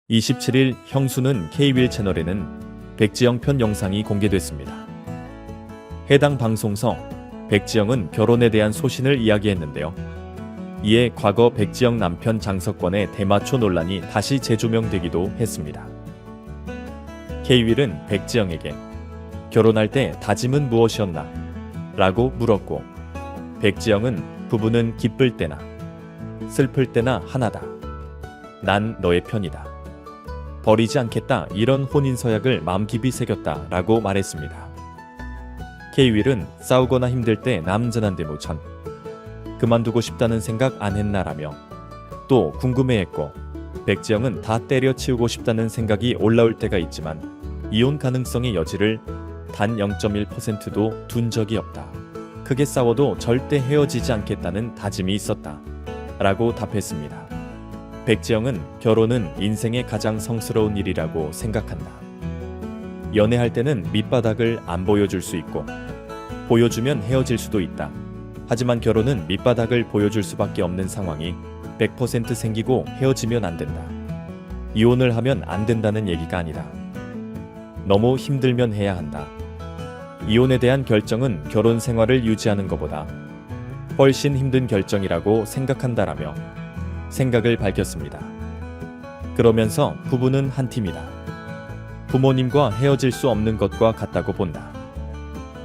27일 형수는 K윌 채널에는 백지영 편 영상이 공개됐습니다. 해당 방송서 백지영은 결혼에 대한 소신을 이야기했는데요. 이에 과거 백지영 남편 장석권의 대마초 논란이 다시 재조명되기도 했습니다. K윌은 백지영에게 결혼할 때 다짐은 무엇이었나? 라고 물었고, 백지영은 부부는 기쁠 때나 슬플 때나 하나다. 난 너의 편이다. 버리지 않겠다, 이런 혼인서약을 마음 깊이 새겼다 라고 말했습니다. K윌은 싸우거나 힘들 때 남전한데 무천 그만두고 싶다는 생각 안 했나라며 또 궁금해했고, 백지영은 다 때려치우고 싶다는 생각이 올라올 때가 있지만 이혼 가능성의 여지를 단 0.1%도 둔 적이 없다. 크게 싸워도 절대 헤어지지 않겠다는 다짐이 있었다 라고 답했습니다. 백지영은 결혼은 인생의 가장 성스러운 일이라고 생각한다. 연애할 때는 밑바닥을 안 보여줄 수 있고 보여주면 헤어질 수도 있다. 하지만 결혼은 밑바닥을 보여줄 수밖에 없는 상황이 100% 생기고 헤어지면 안 된다. 이혼을 하면 안 된다는 얘기가 아니라 너무 힘들면 해야 한다. 이혼에 대한 결정은 결혼 생활을 유지하는 것보다 훨씬 힘든 결정이라고 생각한다라며 생각을 밝혔습니다. 그러면서 부부는 한 팀이다. 부모님과 헤어질 수 없는 것과 같다고 본다.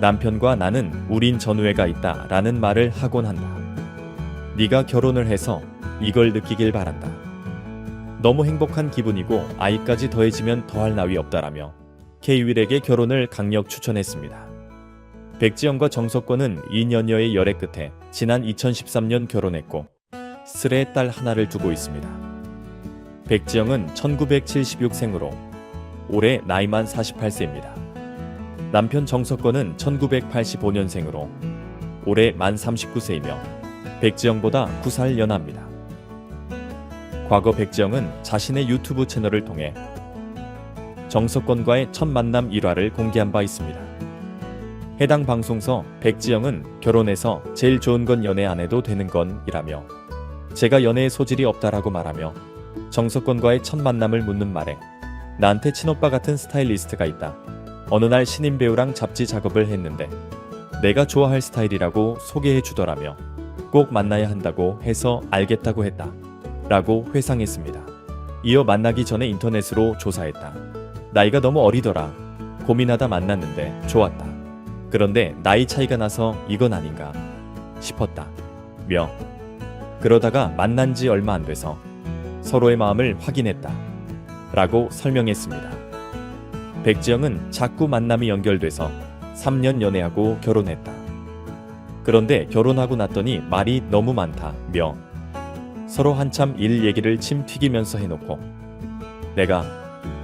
남편과 나는 우린 전우애가 있다 라는 말을 하곤 한다. 네가 결혼을 해서 이걸 느끼길 바란다. 너무 행복한 기분이고 아이까지 더해지면 더할 나위 없다라며 K윌에게 결혼을 강력 추천했습니다. 백지영과 정석권은 2년여의 열애 끝에 지난 2013년 결혼했고 슬에 딸 하나를 두고 있습니다. 백지영은 1976생으로 올해 나이만 48세입니다. 남편 정석권은 1985년생으로 올해 만 39세이며 백지영보다 9살 연하입니다. 과거 백지영은 자신의 유튜브 채널을 통해 정석권과의 첫 만남 일화를 공개한 바 있습니다. 해당 방송서 백지영은 결혼해서 제일 좋은 건 연애 안 해도 되는 건 이라며 제가 연애에 소질이 없다라고 말하며 정석권과의 첫 만남을 묻는 말에 나한테 친오빠 같은 스타일리스트가 있다. 어느 날 신인 배우랑 잡지 작업을 했는데 내가 좋아할 스타일이라고 소개해 주더라며 꼭 만나야 한다고 해서 알겠다고 했다. 라고 회상했습니다. 이어 만나기 전에 인터넷으로 조사했다. 나이가 너무 어리더라. 고민하다 만났는데 좋았다. 그런데 나이 차이가 나서 이건 아닌가 싶었다. 며 그러다가 만난 지 얼마 안 돼서 서로의 마음을 확인했다. 라고 설명했습니다. 백지영은 자꾸 만남이 연결돼서 3년 연애하고 결혼했다. 그런데 결혼하고 났더니 말이 너무 많다. 며 서로 한참 일 얘기를 침 튀기면서 해놓고 내가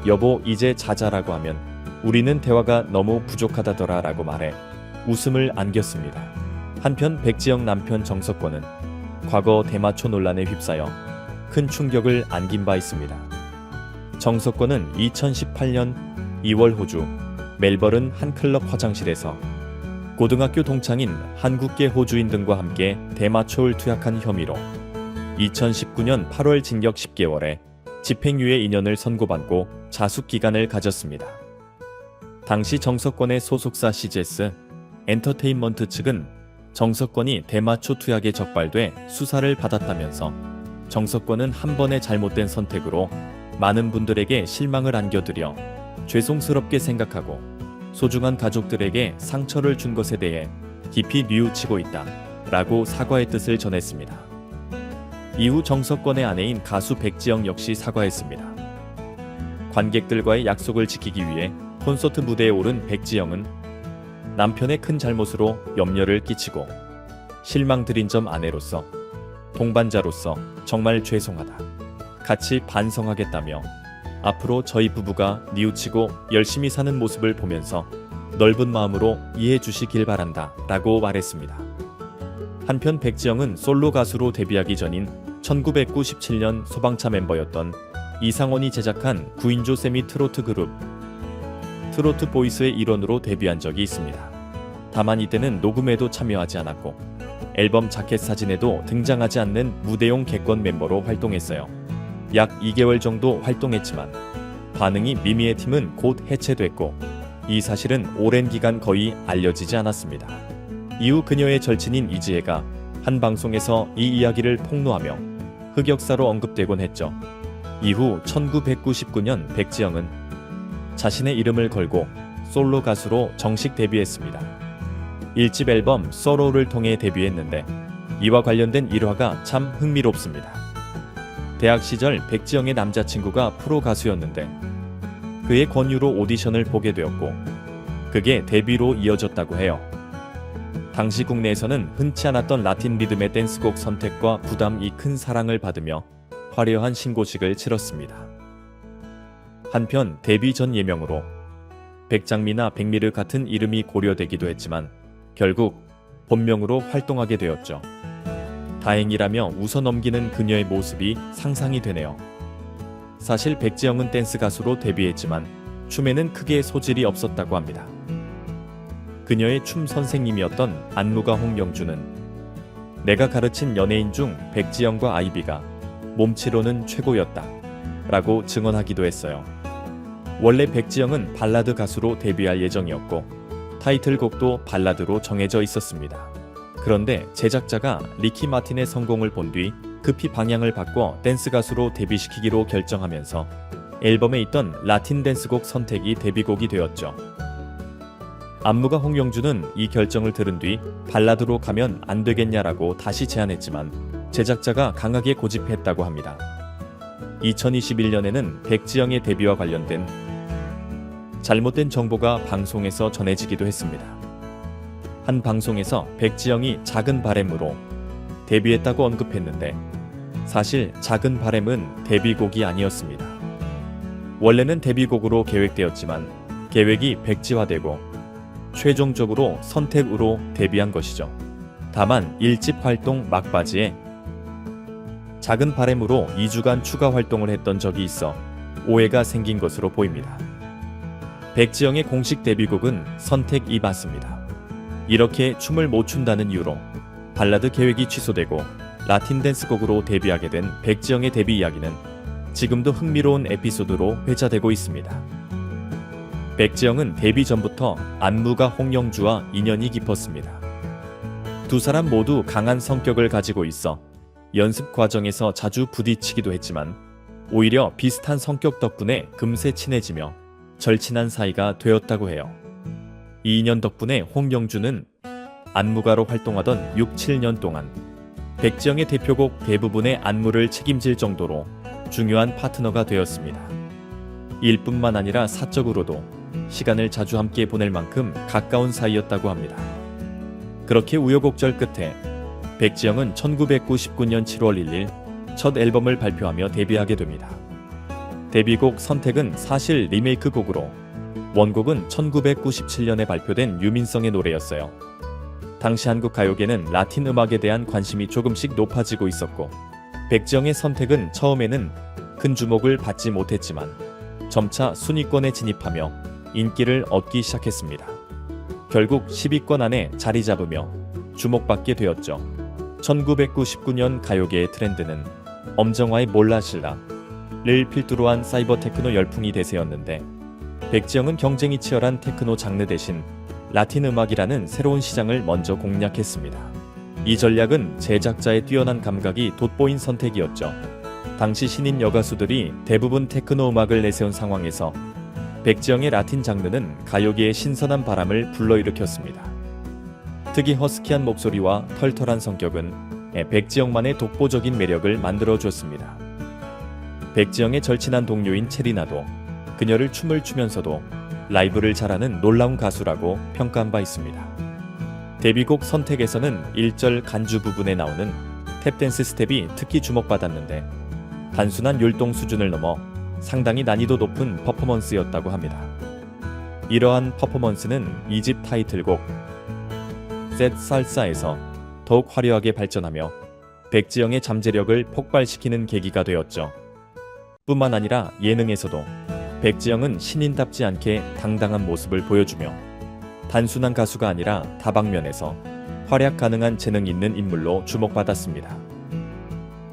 여보 이제 자자라고 하면 우리는 대화가 너무 부족하다더라 라고 말해 웃음을 안겼습니다. 한편 백지영 남편 정석권은 과거 대마초 논란에 휩싸여 큰 충격을 안긴 바 있습니다. 정석권은 2018년 2월 호주 멜버른 한 클럽 화장실에서 고등학교 동창인 한국계 호주인 등과 함께 대마초를 투약한 혐의로 2019년 8월 징역 10개월에 집행유예 2년을 선고받고 자숙기간을 가졌습니다. 당시 정석권의 소속사 CGS 엔터테인먼트 측은 정석권이 대마초 투약에 적발돼 수사를 받았다면서 정석권은 한 번의 잘못된 선택으로 많은 분들에게 실망을 안겨드려 죄송스럽게 생각하고 소중한 가족들에게 상처를 준 것에 대해 깊이 뉘우치고 있다 라고 사과의 뜻을 전했습니다. 이후 정석권의 아내인 가수 백지영 역시 사과했습니다. 관객들과의 약속을 지키기 위해 콘서트 무대에 오른 백지영은 남편의 큰 잘못으로 염려를 끼치고 실망드린 점 아내로서 동반자로서 정말 죄송하다. 같이 반성하겠다며 앞으로 저희 부부가 뉘우치고 열심히 사는 모습을 보면서 넓은 마음으로 이해해 주시길 바란다 라고 말했습니다. 한편 백지영은 솔로 가수로 데뷔하기 전인 1997년 소방차 멤버였던 이상원이 제작한 9인조 세미 트로트 그룹 트로트 보이스의 일원으로 데뷔한 적이 있습니다. 다만 이때는 녹음에도 참여하지 않았고 앨범 자켓 사진에도 등장하지 않는 무대용 객권 멤버로 활동했어요. 약 2개월 정도 활동했지만 반응이 미미의 팀은 곧 해체됐고 이 사실은 오랜 기간 거의 알려지지 않았습니다. 이후 그녀의 절친인 이지혜가 한 방송에서 이 이야기를 폭로하며 흑역사로 언급되곤 했죠. 이후 1999년 백지영은 자신의 이름을 걸고 솔로 가수로 정식 데뷔했습니다. 1집 앨범 서로를 통해 데뷔했는데 이와 관련된 일화가 참 흥미롭습니다. 대학 시절 백지영의 남자친구가 프로 가수였는데 그의 권유로 오디션을 보게 되었고 그게 데뷔로 이어졌다고 해요. 당시 국내에서는 흔치 않았던 라틴 리듬의 댄스곡 선택과 부담이 큰 사랑을 받으며 화려한 신고식을 치렀습니다. 한편 데뷔 전 예명으로 백장미나 백미르 같은 이름이 고려되기도 했지만 결국 본명으로 활동하게 되었죠. 다행이라며 웃어넘기는 그녀의 모습이 상상이 되네요. 사실 백지영은 댄스 가수로 데뷔했지만 춤에는 크게 소질이 없었다고 합니다. 그녀의 춤 선생님이었던 안무가 홍영주는 내가 가르친 연예인 중 백지영과 아이비가 몸치로는 최고였다 라고 증언하기도 했어요. 원래 백지영은 발라드 가수로 데뷔할 예정이었고 타이틀곡도 발라드로 정해져 있었습니다. 그런데 제작자가 리키 마틴의 성공을 본 뒤 급히 방향을 바꿔 댄스 가수로 데뷔시키기로 결정하면서 앨범에 있던 라틴 댄스곡 선택이 데뷔곡이 되었죠. 안무가 홍영주는 이 결정을 들은 뒤 발라드로 가면 안 되겠냐라고 다시 제안했지만 제작자가 강하게 고집했다고 합니다. 2021년에는 백지영의 데뷔와 관련된 잘못된 정보가 방송에서 전해지기도 했습니다. 한 방송에서 백지영이 작은 바램으로 데뷔했다고 언급했는데 사실 작은 바램은 데뷔곡이 아니었습니다. 원래는 데뷔곡으로 계획되었지만 계획이 백지화되고 최종적으로 선택으로 데뷔한 것이죠. 다만 1집 활동 막바지에 작은 바램으로 2주간 추가 활동을 했던 적이 있어 오해가 생긴 것으로 보입니다. 백지영의 공식 데뷔곡은 선택이 맞습니다. 이렇게 춤을 못 춘다는 이유로 발라드 계획이 취소되고 라틴 댄스곡으로 데뷔하게 된 백지영의 데뷔 이야기는 지금도 흥미로운 에피소드로 회자되고 있습니다. 백지영은 데뷔 전부터 안무가 홍영주와 인연이 깊었습니다. 두 사람 모두 강한 성격을 가지고 있어 연습 과정에서 자주 부딪히기도 했지만 오히려 비슷한 성격 덕분에 금세 친해지며 절친한 사이가 되었다고 해요. 이 인연 덕분에 홍영주는 안무가로 활동하던 6, 7년 동안 백지영의 대표곡 대부분의 안무를 책임질 정도로 중요한 파트너가 되었습니다. 일뿐만 아니라 사적으로도 시간을 자주 함께 보낼 만큼 가까운 사이였다고 합니다. 그렇게 우여곡절 끝에 백지영은 1999년 7월 1일 첫 앨범을 발표하며 데뷔하게 됩니다. 데뷔곡 선택은 사실 리메이크 곡으로 원곡은 1997년에 발표된 유민성의 노래였어요. 당시 한국 가요계는 라틴 음악에 대한 관심이 조금씩 높아지고 있었고 백지영의 선택은 처음에는 큰 주목을 받지 못했지만 점차 순위권에 진입하며 인기를 얻기 시작했습니다. 결국 10위권 안에 자리 잡으며 주목받게 되었죠. 1999년 가요계의 트렌드는 엄정화의 몰라실라를 필두로 한 사이버 테크노 열풍이 대세였는데 백지영은 경쟁이 치열한 테크노 장르 대신 라틴 음악이라는 새로운 시장을 먼저 공략했습니다. 이 전략은 제작자의 뛰어난 감각이 돋보인 선택이었죠. 당시 신인 여가수들이 대부분 테크노 음악을 내세운 상황에서 백지영의 라틴 장르는 가요계의 신선한 바람을 불러일으켰습니다. 특히 허스키한 목소리와 털털한 성격은 백지영만의 독보적인 매력을 만들어줬습니다. 백지영의 절친한 동료인 체리나도 그녀를 춤을 추면서도 라이브를 잘하는 놀라운 가수라고 평가한 바 있습니다. 데뷔곡 선택에서는 1절 간주 부분에 나오는 탭댄스 스텝이 특히 주목받았는데 단순한 율동 수준을 넘어 상당히 난이도 높은 퍼포먼스였다고 합니다. 이러한 퍼포먼스는 2집 타이틀곡 셋 살사에서 더욱 화려하게 발전하며 백지영의 잠재력을 폭발시키는 계기가 되었죠. 뿐만 아니라 예능에서도 백지영은 신인답지 않게 당당한 모습을 보여주며 단순한 가수가 아니라 다방면에서 활약 가능한 재능 있는 인물로 주목받았습니다.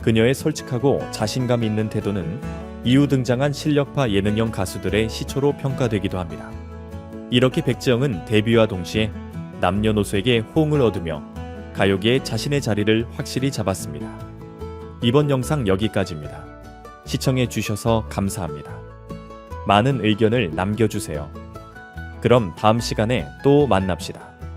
그녀의 솔직하고 자신감 있는 태도는 이후 등장한 실력파 예능형 가수들의 시초로 평가되기도 합니다. 이렇게 백지영은 데뷔와 동시에 남녀노소에게 호응을 얻으며 가요계에 자신의 자리를 확실히 잡았습니다. 이번 영상 여기까지입니다. 시청해 주셔서 감사합니다. 많은 의견을 남겨주세요. 그럼 다음 시간에 또 만납시다.